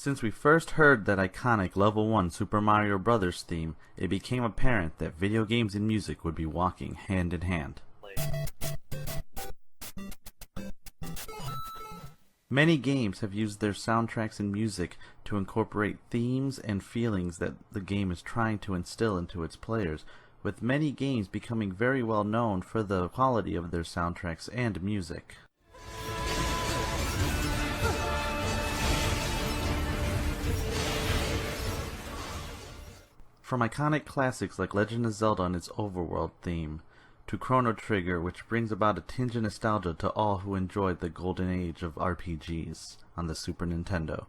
Since we first heard that iconic Level 1 Super Mario Bros. Theme, it became apparent that video games and music would be walking hand in hand. Many games have used their soundtracks and music to incorporate themes and feelings that the game is trying to instill into its players, with many games becoming very well known for the quality of their soundtracks and music. From iconic classics like Legend of Zelda and its overworld theme, to Chrono Trigger, which brings about a tinge of nostalgia to all who enjoyed the golden age of RPGs on the Super Nintendo.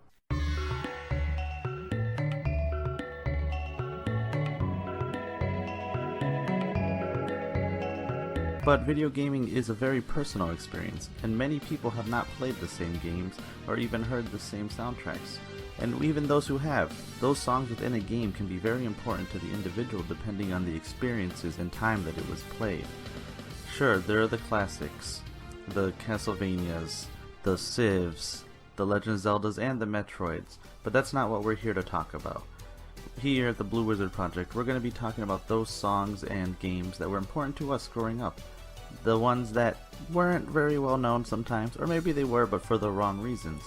But video gaming is a very personal experience, and many people have not played the same games or even heard the same soundtracks. And even those who have, those songs within a game can be very important to the individual depending on the experiences and time that it was played. Sure, there are the classics, the Castlevanias, the Civs, the Legend of Zeldas, and the Metroids, but that's not what we're here to talk about. Here at the Blue Wizard Project, we're going to be talking about those songs and games that were important to us growing up. The ones that weren't very well known sometimes, or maybe they were, but for the wrong reasons.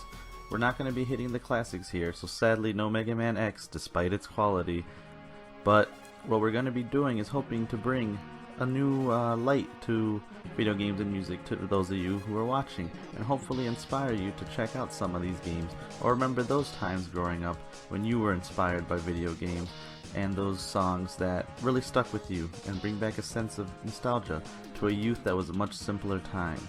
We're not going to be hitting the classics here, so sadly no Mega Man X despite its quality, but what we're going to be doing is hoping to bring a new light to video games and music to those of you who are watching, and hopefully inspire you to check out some of these games, or remember those times growing up when you were inspired by video games and those songs that really stuck with you, and bring back a sense of nostalgia to a youth that was a much simpler time.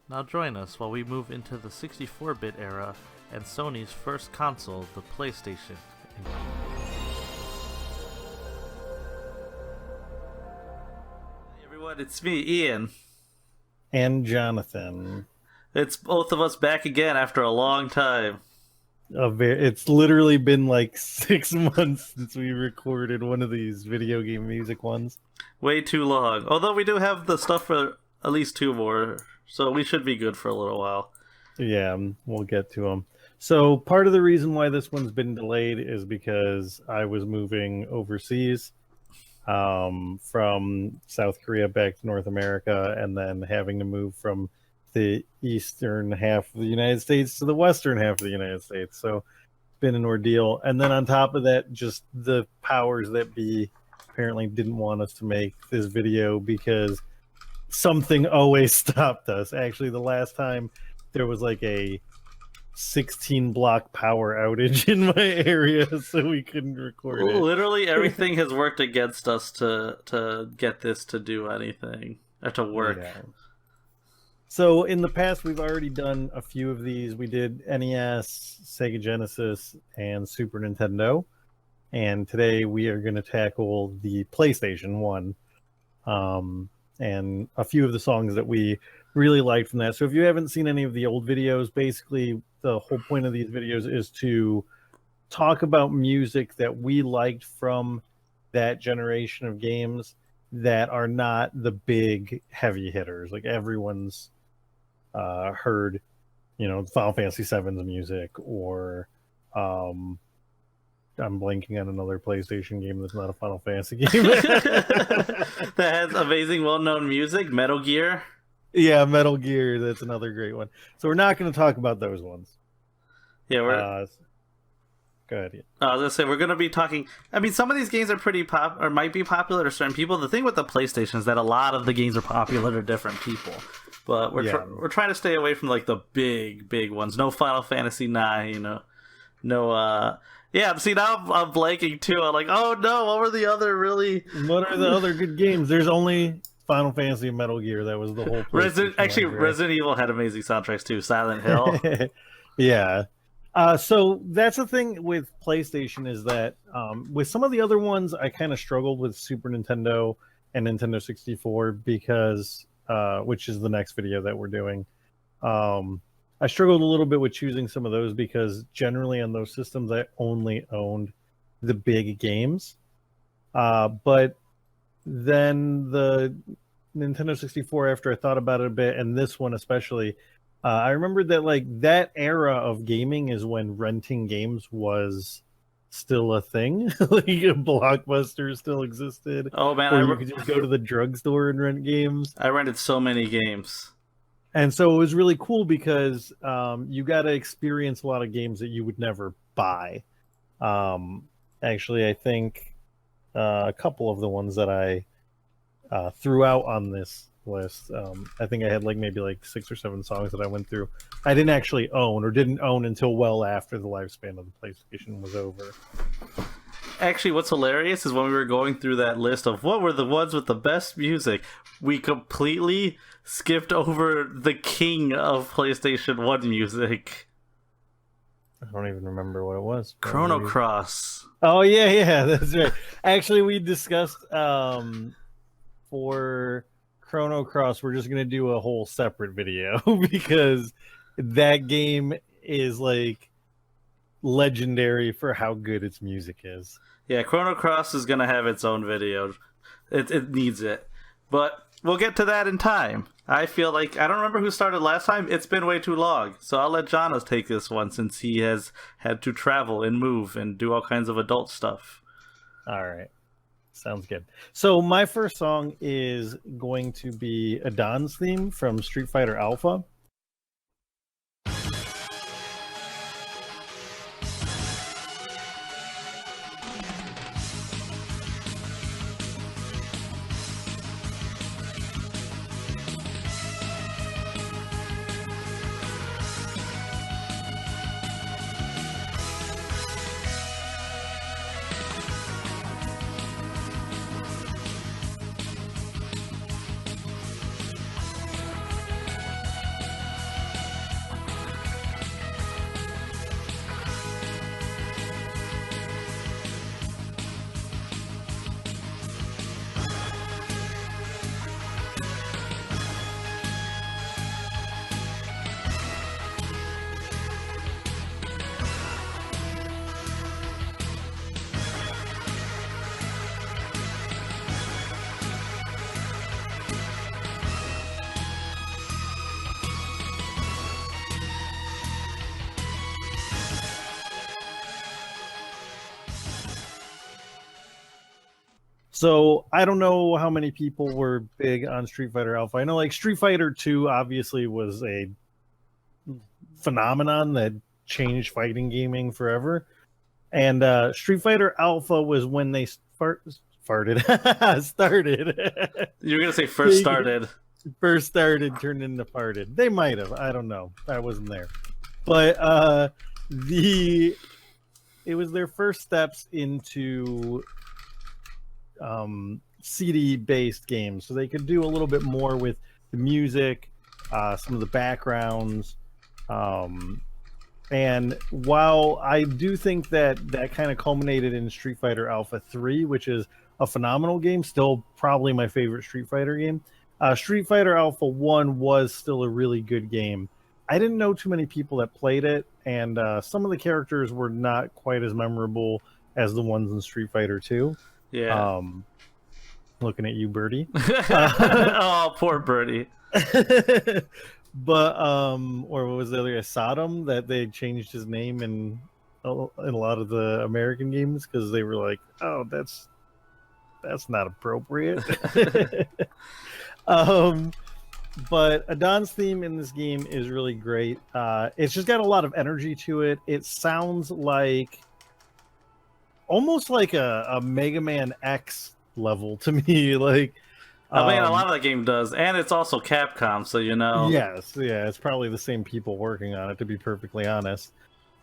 Now join us while we move into the 64-bit era and Sony's first console, the PlayStation. Hey everyone, it's me, Ian. And Jonathan. It's both of us back again after a long time. It's literally been like 6 months since we recorded one of these video game music ones. Way too long. Although we do have the stuff for at least 2 more. So we should be good for a little while. Yeah, we'll get to them. So part of the reason why this one's been delayed is because I was moving overseas from South Korea back to North America, and then having to move from the eastern half of the United States to the western half of the United States. So it's been an ordeal. And then on top of that, just the powers that be apparently didn't want us to make this video because something always stopped us. Actually, the last time there was like a 16 block power outage in my area, so we couldn't record it. Literally everything has worked against us to get this to do anything, or to work. Yeah. So in the past, we've already done a few of these. We did NES, Sega Genesis, and Super Nintendo. And today we are going to tackle the PlayStation 1. And a few of the songs that we really liked from that. So if you haven't seen any of the old videos, basically the whole point of these videos is to talk about music that we liked from that generation of games that are not the big heavy hitters. Like everyone's heard, Final Fantasy VII's music, or I'm blanking on another PlayStation game that's not a Final Fantasy game. That has amazing, well-known music. Metal Gear. Yeah, Metal Gear. That's another great one. So we're not going to talk about those ones. Yeah, go ahead. Yeah. I was gonna say we're gonna be talking. I mean, some of these games are pretty or might be popular to certain people. The thing with the PlayStation is that a lot of the games are popular to different people. But we're trying to stay away from like the big ones. No Final Fantasy IX. No. Yeah, see, now I'm blanking too. I'm like, oh no, what were the other really... What are the other good games? There's only Final Fantasy and Metal Gear. That was the whole... Resident Evil had amazing soundtracks too. Silent Hill. Yeah. So that's the thing with PlayStation, is that with some of the other ones, I kind of struggled with Super Nintendo and Nintendo 64 because, which is the next video that we're doing. I struggled a little bit with choosing some of those because generally on those systems, I only owned the big games. But then the Nintendo 64, after I thought about it a bit, and this one especially, I remember that like that era of gaming is when renting games was still a thing. Like Blockbuster still existed, Oh man, or you could just go to the drugstore and rent games. I rented so many games. And so it was really cool because you got to experience a lot of games that you would never buy. Um, Actually, I think a couple of the ones that I threw out on this list, I think I had like maybe like 6 or 7 songs that I went through. I didn't actually own or didn't own until well after the lifespan of the PlayStation was over. Actually, what's hilarious is when we were going through that list of what were the ones with the best music, we completely skipped over the king of PlayStation 1 music, I don't even remember what it was. Chrono Cross. Oh yeah, that's right. Actually, we discussed for Chrono Cross, we're just gonna do a whole separate video because that game is like legendary for how good its music is. Yeah, Chrono Cross is gonna have its own video. It needs it, but we'll get to that in time. I feel like I don't remember who started last time. It's been way too long, so I'll let Jonas take this one since he has had to travel and move and do all kinds of adult stuff. All right. Sounds good. So my first song is going to be Adon's theme from Street Fighter Alpha. So I don't know how many people were big on Street Fighter Alpha. I know like Street Fighter 2 obviously was a phenomenon that changed fighting gaming forever. And Street Fighter Alpha was when they started. You were gonna say first started. First started, turned into farted. They might have. I don't know. I wasn't there. But it was their first steps into CD based games, so they could do a little bit more with the music, some of the backgrounds, and while I do think that kind of culminated in Street Fighter Alpha 3, which is a phenomenal game, still probably my favorite Street Fighter game, Street Fighter Alpha 1 was still a really good game. I didn't know too many people that played it, and some of the characters were not quite as memorable as the ones in Street Fighter 2. Yeah. Looking at you, Birdie. Oh, poor Birdie. But or what was the other guy? Sodom, that they changed his name in a lot of the American games because they were like, oh, that's not appropriate. But Adon's theme in this game is really great. It's just got a lot of energy to it. It sounds like almost like a Mega Man X level to me. Like, I mean, a lot of the game does, and it's also Capcom, so you know. Yes, yeah, it's probably the same people working on it, to be perfectly honest.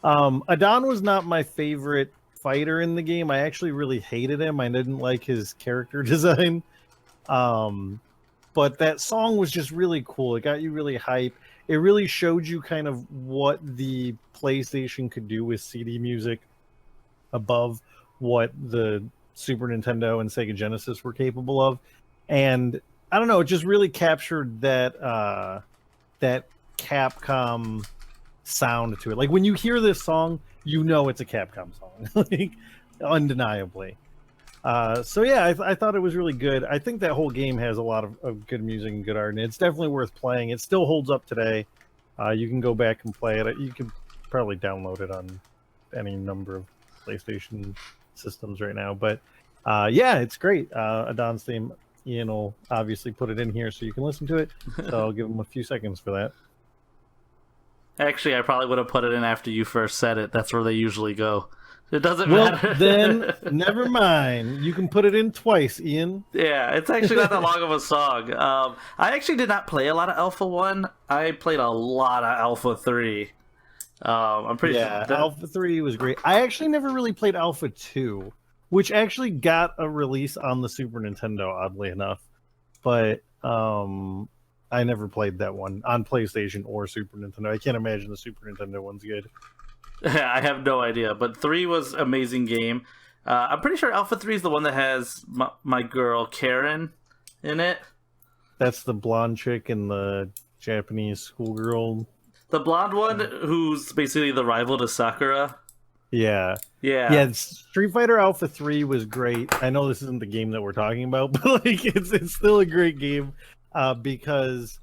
Adon was not my favorite fighter in the game. I actually really hated him. I didn't like his character design. But that song was just really cool. It got you really hype. It really showed you kind of what the PlayStation could do with CD music above what the Super Nintendo and Sega Genesis were capable of. And I don't know, it just really captured that that Capcom sound to it. Like when you hear this song, you know it's a Capcom song, like undeniably. So yeah, I thought it was really good. I think that whole game has a lot of good music and good art, and it's definitely worth playing. It still holds up today. You can go back and play it. You can probably download it on any number of PlayStation systems right now. But yeah, it's great. Adon's theme, Ian will obviously put it in here so you can listen to it. So I'll give him a few seconds for that. Actually, I probably would have put it in after you first said it. That's where they usually go. It doesn't Well, matter. then, never mind. You can put it in twice, Ian. Yeah, it's actually not that long of a song. I actually did not play a lot of Alpha 1. I played a lot of Alpha 3. I'm pretty sure. Alpha 3 was great. I actually never really played Alpha 2, which actually got a release on the Super Nintendo, oddly enough. But I never played that one on PlayStation or Super Nintendo. I can't imagine the Super Nintendo one's good. I have no idea, but 3 was an amazing game. I'm pretty sure Alpha 3 is the one that has my girl Karen in it. That's the blonde chick and the Japanese schoolgirl. The blonde one, who's basically the rival to Sakura. Yeah. Street Fighter Alpha 3 was great. I know this isn't the game that we're talking about, but like it's still a great game because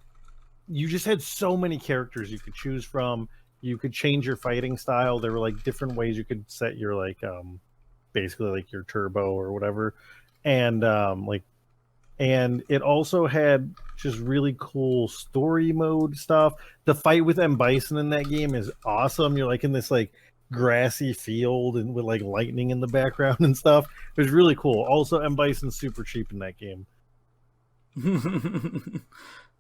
you just had so many characters you could choose from. You could change your fighting style. There were like different ways you could set your like basically like your turbo or whatever. And and it also had just really cool story mode stuff. The fight with M. Bison in that game is awesome. You're like in this like grassy field and with like lightning in the background and stuff. It was really cool. Also, M. Bison's super cheap in that game.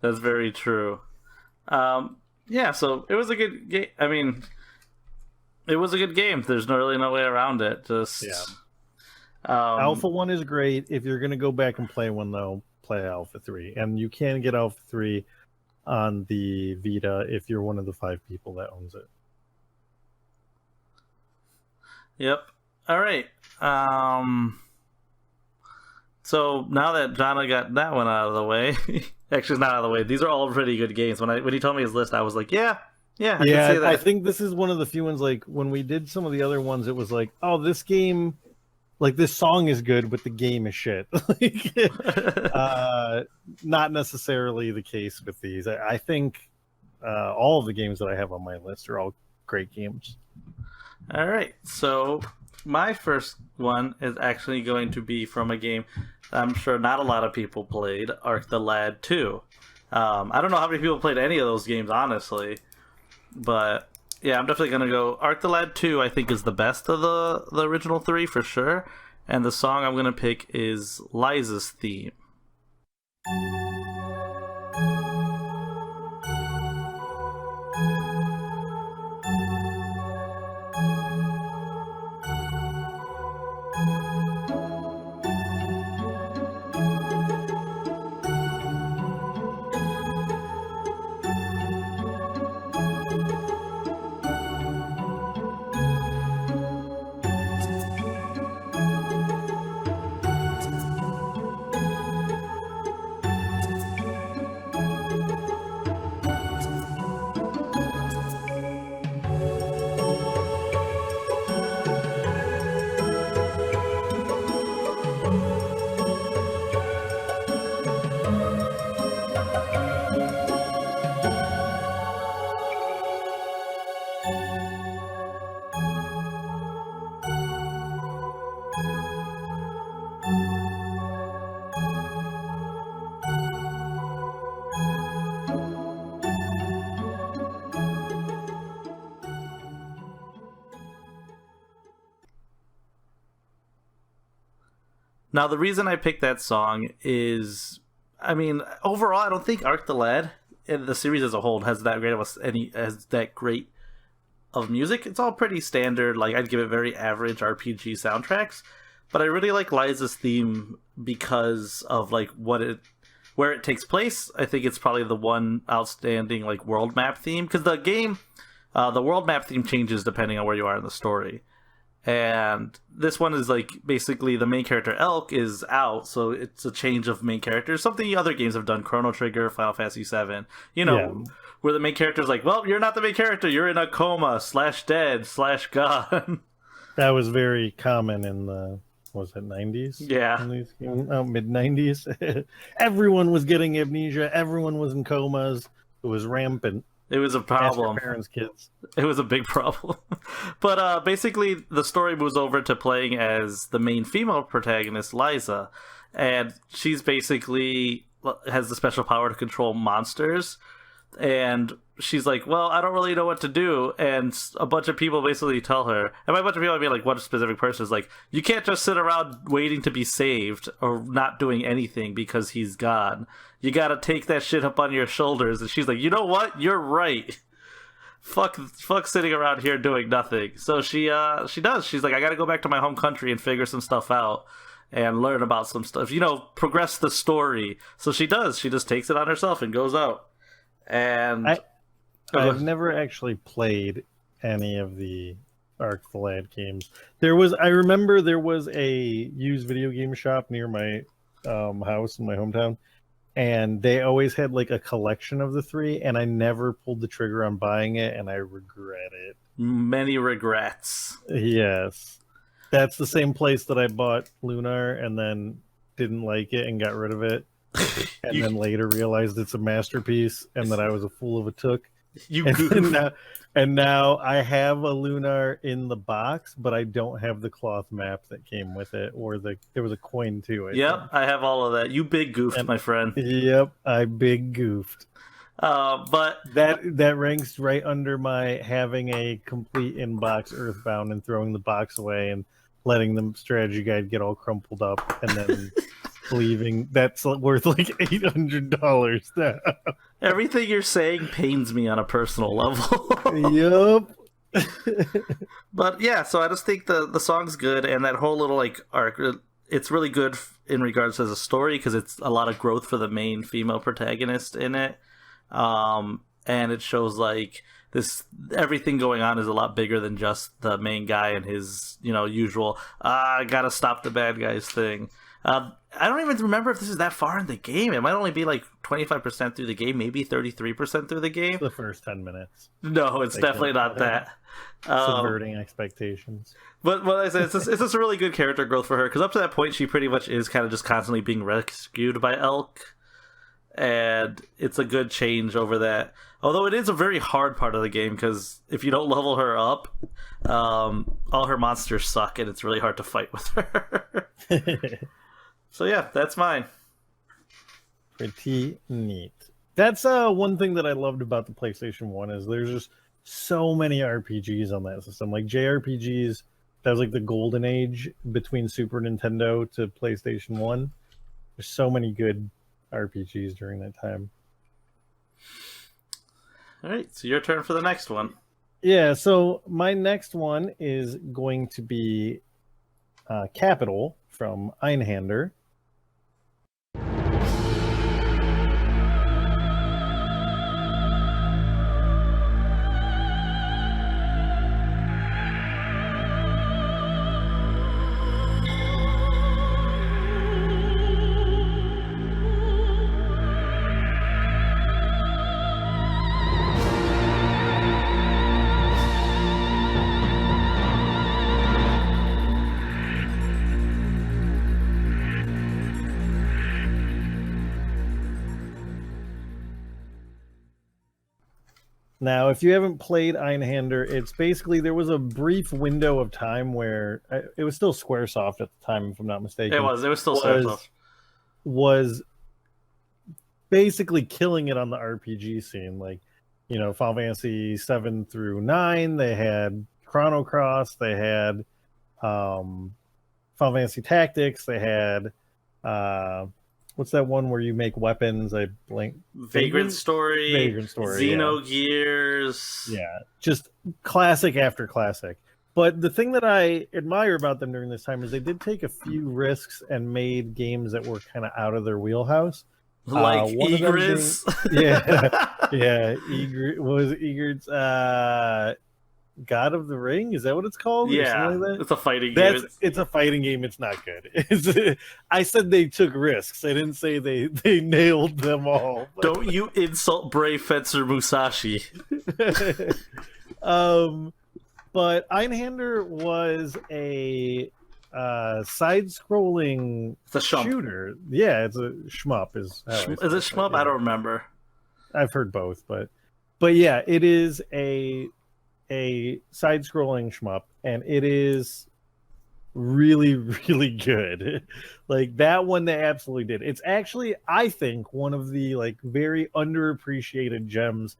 That's very true. Yeah, so it was a good game. I mean, it was a good game. There's really no way around it. Alpha 1 is great. If you're going to go back and play one, though, play Alpha 3. And you can get Alpha 3 on the Vita if you're one of the 5 people that owns it. Yep. All right. So now that Jana got that one out of the way, actually it's not out of the way. These are all pretty good games. When he told me his list, I was like, I can see that. I think this is one of the few ones. Like when we did some of the other ones, it was like, oh, this game, like this song is good, but the game is shit. Not necessarily the case with these. I think all of the games that I have on my list are all great games. All right, so my first one is actually going to be from a game I'm sure not a lot of people played, Arc the Lad 2. I don't know how many people played any of those games, honestly. But, yeah, I'm definitely going to go... Arc the Lad 2, I think, is the best of the original 3, for sure. And the song I'm going to pick is Liza's Theme. Now, the reason I picked that song is, I mean, overall, I don't think Arc the Lad, and the series as a whole, has that great of music. It's all pretty standard. Like, I'd give it very average RPG soundtracks. But I really like Liza's theme because of like where it takes place. I think it's probably the one outstanding like world map theme, because the game, the world map theme changes depending on where you are in the story. And this one is like basically the main character Elk is out, so it's a change of main characters. Something other games have done, Chrono Trigger, Final Fantasy VII, where the main character is like, well, you're not the main character, you're in a coma / dead / gone. That was very common in the, was it 90s? Yeah. Mid 90s. Everyone was getting amnesia. Everyone was in comas. It was rampant. It was a Ask your problem. parents, kids. It was a big problem. But basically, the story moves over to playing as the main female protagonist, Liza. And she's basically has the special power to control monsters. And she's like, well, I don't really know what to do. And a bunch of people basically tell her, and by a bunch of people, I mean like one specific person is like, you can't just sit around waiting to be saved or not doing anything because he's gone. You gotta take that shit up on your shoulders. And she's like, you know what? You're right. Fuck sitting around here doing nothing. So she does. She's like, I gotta go back to my home country and figure some stuff out and learn about some stuff. Progress the story. So she does. She just takes it on herself and goes out. And I've never actually played any of the Arc the Lad games. I remember there was a used video game shop near my house in my hometown, and they always had like a collection of the three, and I never pulled the trigger on buying it, and I regret it. Many regrets. Yes. That's the same place that I bought Lunar and then didn't like it and got rid of it. And then later realized it's a masterpiece and that I was a fool of a took. And now I have a Lunar in the box, but I don't have the cloth map that came with it, or there was a coin too. I have all of that. You big goofed, my friend. Yep, I big goofed. But that ranks right under my having a complete inbox Earthbound and throwing the box away and letting the strategy guide get all crumpled up and then believing that's worth like $800 now. Everything you're saying pains me on a personal level. Yep. But yeah, so I just think the song's good, and that whole little like arc, it's really good in regards as a story because it's a lot of growth for the main female protagonist in it. And it shows like everything going on is a lot bigger than just the main guy and his usual I gotta stop the bad guys thing. I don't even remember if this is that far in the game. It might only be like 25% through the game, maybe 33% through the game. The first 10 minutes. No, it's definitely not that. Subverting expectations. But I said, it's just a really good character growth for her, because up to that point, she pretty much is kind of just constantly being rescued by Elk. And it's a good change over that. Although it is a very hard part of the game, because if you don't level her up, all her monsters suck, and it's really hard to fight with her. So yeah, that's mine. Pretty neat. That's one thing that I loved about the PlayStation 1 is there's just so many RPGs on that system. Like JRPGs, that was like the golden age between Super Nintendo to PlayStation 1. There's so many good RPGs during that time. All right, so your turn for the next one. Yeah, so my next one is going to be Capital from Einhander. Now, if you haven't played Einhander, it's basically there was a brief window of time where it was still Squaresoft at the time, if I'm not mistaken. It was still Squaresoft. Was basically killing it on the RPG scene. Like, Final Fantasy 7 through 9, they had Chrono Cross, they had Final Fantasy Tactics, they had what's that one where you make weapons? I blank. Vagrant Story. Xenogears. Yeah, just classic after classic. But the thing that I admire about them during this time is they did take a few risks and made games that were kind of out of their wheelhouse. Like Egris. Yeah. What was it? Egris? God of the Ring? Is that what it's called? Yeah, like it's a fighting game. It's a fighting game. It's not good. I said they took risks. I didn't say they nailed them all. Don't you insult Brave Fencer Musashi. But Einhander was a side-scrolling shooter. Yeah, it's a shmup. Is it shmup? I don't remember. I've heard both, but But yeah, it is a side-scrolling shmup, and it is really, really good. Like that one, they absolutely did. It's actually, I think, one of the like very underappreciated gems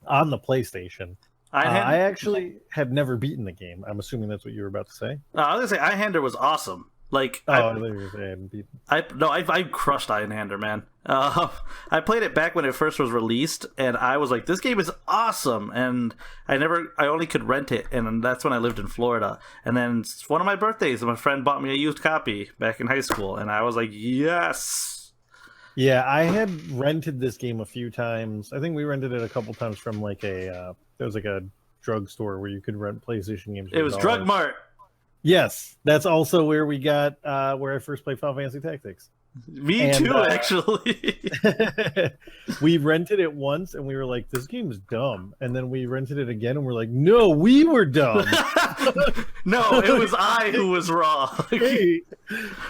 on the PlayStation. I actually have never beaten the game. I'm assuming that's what you were about to say. I was gonna say Einhander was awesome. Like, I crushed Einhander, man. I played it back when it first was released, and I was like, "This game is awesome!" And I only could rent it, and that's when I lived in Florida. And then one of my birthdays, my friend bought me a used copy back in high school, and I was like, "Yes!" Yeah, I had rented this game a few times. I think we rented it a couple times from like there was like a drugstore where you could rent PlayStation games. It was Drug Mart. Yes, that's also where we got where I first played Final Fantasy Tactics. Me too, actually. We rented it once and we were like, this game's dumb. And then we rented it again and we're like, no, we were dumb. No, it was I who was wrong. Hey.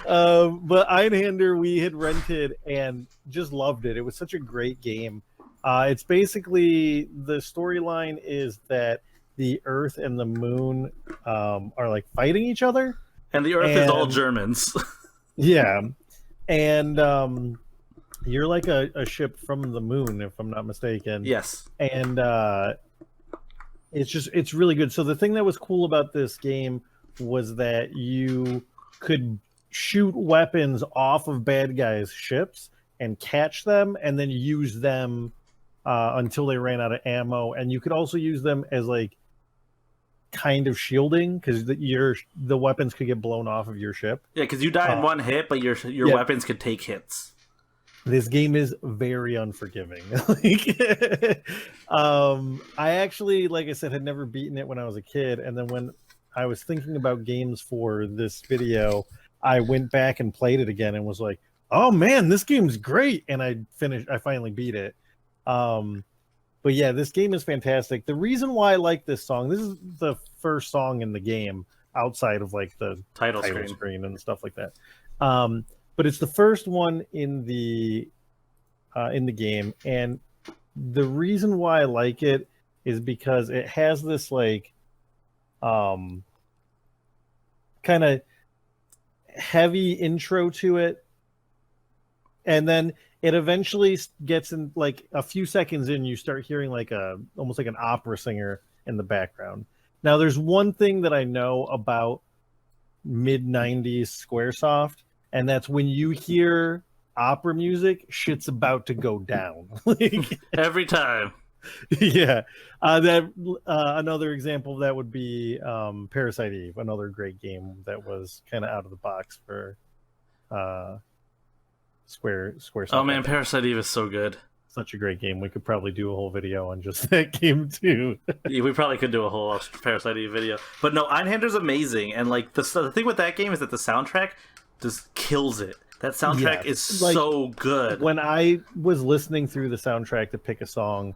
But Einhander we had rented and just loved it. It was such a great game. It's basically, the storyline is that the Earth and the Moon are like fighting each other. And the Earth is all Germans. Yeah. And you're like a ship from the moon, if I'm not mistaken. Yes. And it's really good. So the thing that was cool about this game was that you could shoot weapons off of bad guys' ships and catch them and then use them until they ran out of ammo. And you could also use them as like kind of shielding, because the weapons could get blown off of your ship. Yeah, because you die in one hit, but your weapons could take hits. This game is very unforgiving. I actually, like I said, had never beaten it when I was a kid, and then when I was thinking about games for this video, I went back and played it again and was like, oh man, this game's great, and I finally beat it. But yeah, this game is fantastic. The reason why I like this song, this is the first song in the game outside of like the title screen and stuff like that. But it's the first one in the game, and the reason why I like it is because it has this like kind of heavy intro to it, and then it eventually gets in, like a few seconds in, you start hearing like almost like an opera singer in the background. Now, there's one thing that I know about mid-90s Squaresoft, and that's when you hear opera music, shit's about to go down. Like, every time. Yeah. Another example of that would be Parasite Eve, another great game that was kind of out of the box for Squaresoft. Oh man, Parasite Eve is so good. Such a great game. We could probably do a whole video on just that game too. Yeah, we probably could do a whole Parasite Eve video. But no, Einhander's amazing, and like the thing with that game is that the soundtrack just kills it. That soundtrack is like, so good. When I was listening through the soundtrack to pick a song,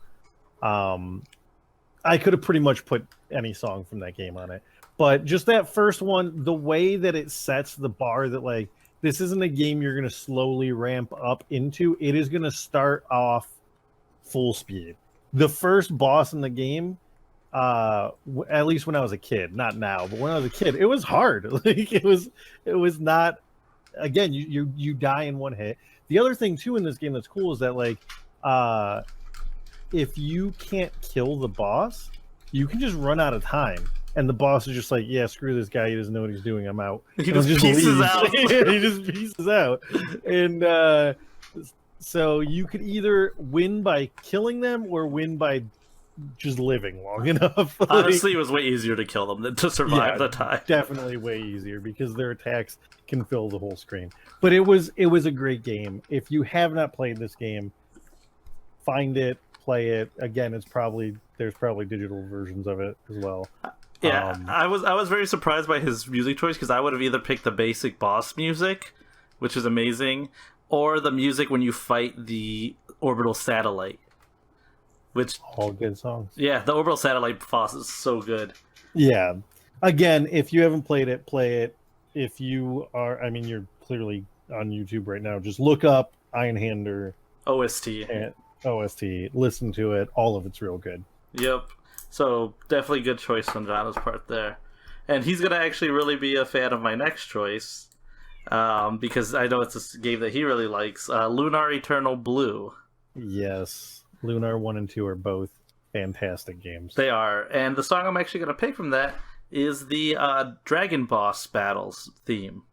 I could have pretty much put any song from that game on it. But just that first one, the way that it sets the bar, that like, this isn't a game you're going to slowly ramp up into. It is going to start off full speed. The first boss in the game, at least when I was a kid, not now, but when I was a kid, it was hard. Like it was not. Again, you die in one hit. The other thing too in this game that's cool is that like, if you can't kill the boss, you can just run out of time. And the boss is just like, yeah, screw this guy. He doesn't know what he's doing. I'm out. He just pieces out. He just pieces out. And so you could either win by killing them or win by just living long enough. Honestly, it was way easier to kill them than to survive the time. Definitely way easier because their attacks can fill the whole screen. But it was a great game. If you have not played this game, find it, play it. Again, there's probably digital versions of it as well. Yeah, I was very surprised by his music choice because I would have either picked the basic boss music, which is amazing, or the music when you fight the orbital satellite. Which all good songs. Yeah, the orbital satellite boss is so good. Yeah. Again, if you haven't played it, play it. If you are, I mean, you're clearly on YouTube right now. Just look up Einhander OST. OST. Listen to it. All of it's real good. Yep. So definitely good choice on Jono's part there. And he's going to actually really be a fan of my next choice. Because I know it's a game that he really likes. Lunar Eternal Blue. Yes. Lunar 1 and 2 are both fantastic games. They are. And the song I'm actually going to pick from that is the Dragon Boss Battles theme.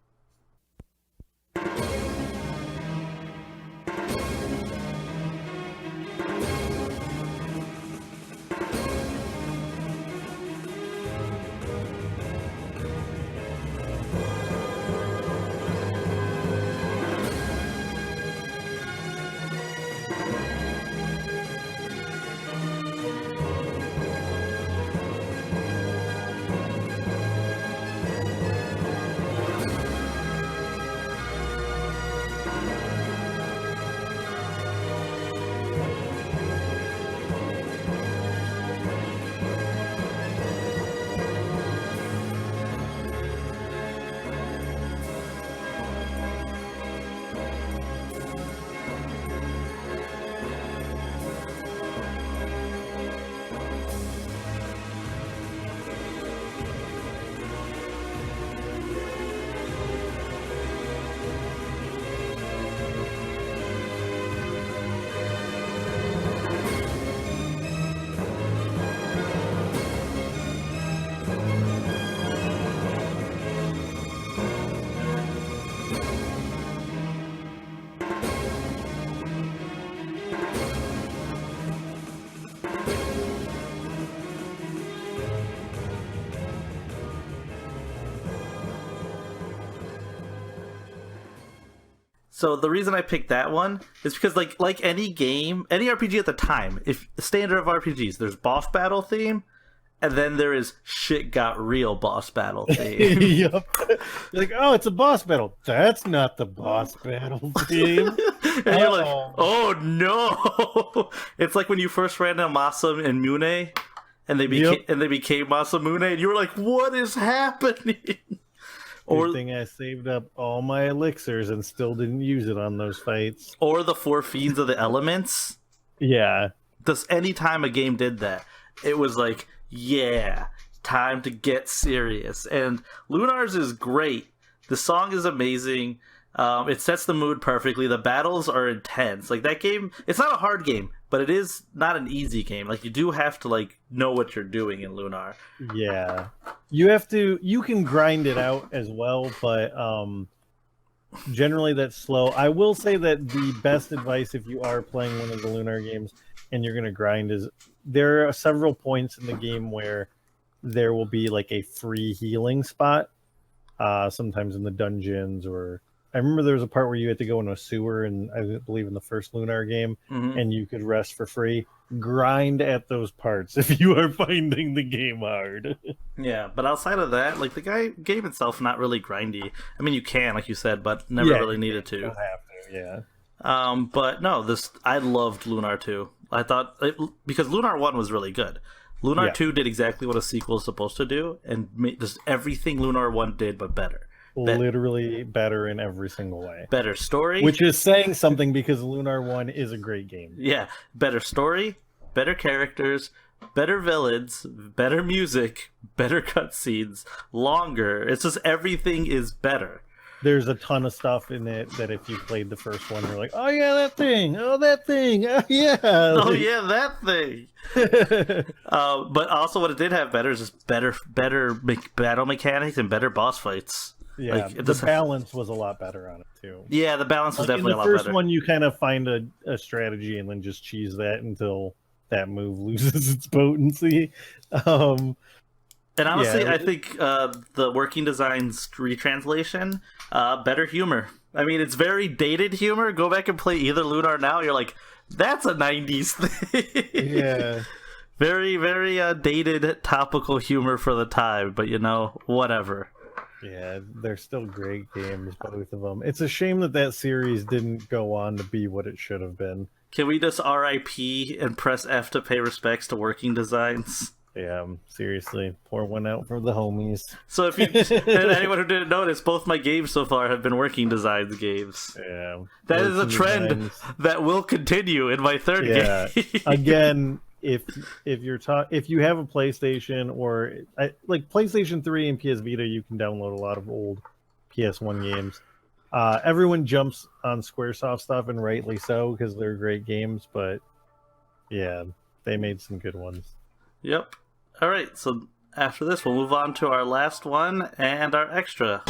So the reason I picked that one is because like any game, any RPG at the time, if standard of RPGs, there's boss battle theme, and then there is shit got real boss battle theme. Yep. You're like, oh, it's a boss battle. That's not the boss battle theme. And you're like, oh no! It's like when you first ran into Masa and Mune, and they became Masa Mune, and you were like, what is happening? Good thing I saved up all my elixirs and still didn't use it on those fights. Or the Four Fiends of the Elements. Yeah. Any time a game did that, it was like, yeah, time to get serious. And Lunar's is great. The song is amazing. It sets the mood perfectly. The battles are intense. Like that game, it's not a hard game, but it is not an easy game. Like you do have to know what you're doing in Lunar. Yeah. You can grind it out as well, but generally that's slow. I will say that the best advice if you are playing one of the Lunar games and you're going to grind is there are several points in the game where there will be like a free healing spot, sometimes in the dungeons, or I remember there was a part where you had to go in a sewer, and I believe in the first Lunar game, and you could rest for free. Grind at those parts if you are finding the game hard. Yeah, but outside of that, like game itself, not really grindy. I mean, you can, like you said, but never really needed to. You don't have to, yeah. But no, I loved Lunar 2. I thought because Lunar 1 was really good. Lunar 2 did exactly what a sequel is supposed to do, and made just everything Lunar 1 did, but better. Literally better in every single way. Better story. Which is saying something because Lunar 1 is a great game. Yeah. Better story, better characters, better villains, better music, better cutscenes, longer. It's just everything is better. There's a ton of stuff in it that if you played the first one, you're like, oh yeah, that thing. Oh, that thing. Oh, yeah. Oh, yeah, that thing. But also what it did have better is just better battle mechanics and better boss fights. Yeah, the balance was a lot better on it, too. Yeah, the balance was definitely a lot better. In the first one, you kind of find a strategy and then just cheese that until that move loses its potency. And honestly, I think the working design's retranslation, better humor. I mean, it's very dated humor. Go back and play either Lunar now, you're like, that's a 90s thing. Yeah. Very, very dated, topical humor for the time, but whatever. Yeah, they're still great games, both of them. It's a shame that series didn't go on to be what it should have been. Can we just RIP and press F to pay respects to working designs? Yeah, seriously, pour one out for the homies. So if you and anyone who didn't notice, both my games so far have been Working Designs games. Yeah, That is a working trend designs. that will continue in my third Yeah. game. Again, if if you have a PlayStation or like PlayStation 3 and PS Vita, you can download a lot of old PS1 games. Everyone jumps on SquareSoft stuff, and rightly so, because they're great games. But yeah, they made some good ones. Yep. All right. So after this, we'll move on to our last one and our extra.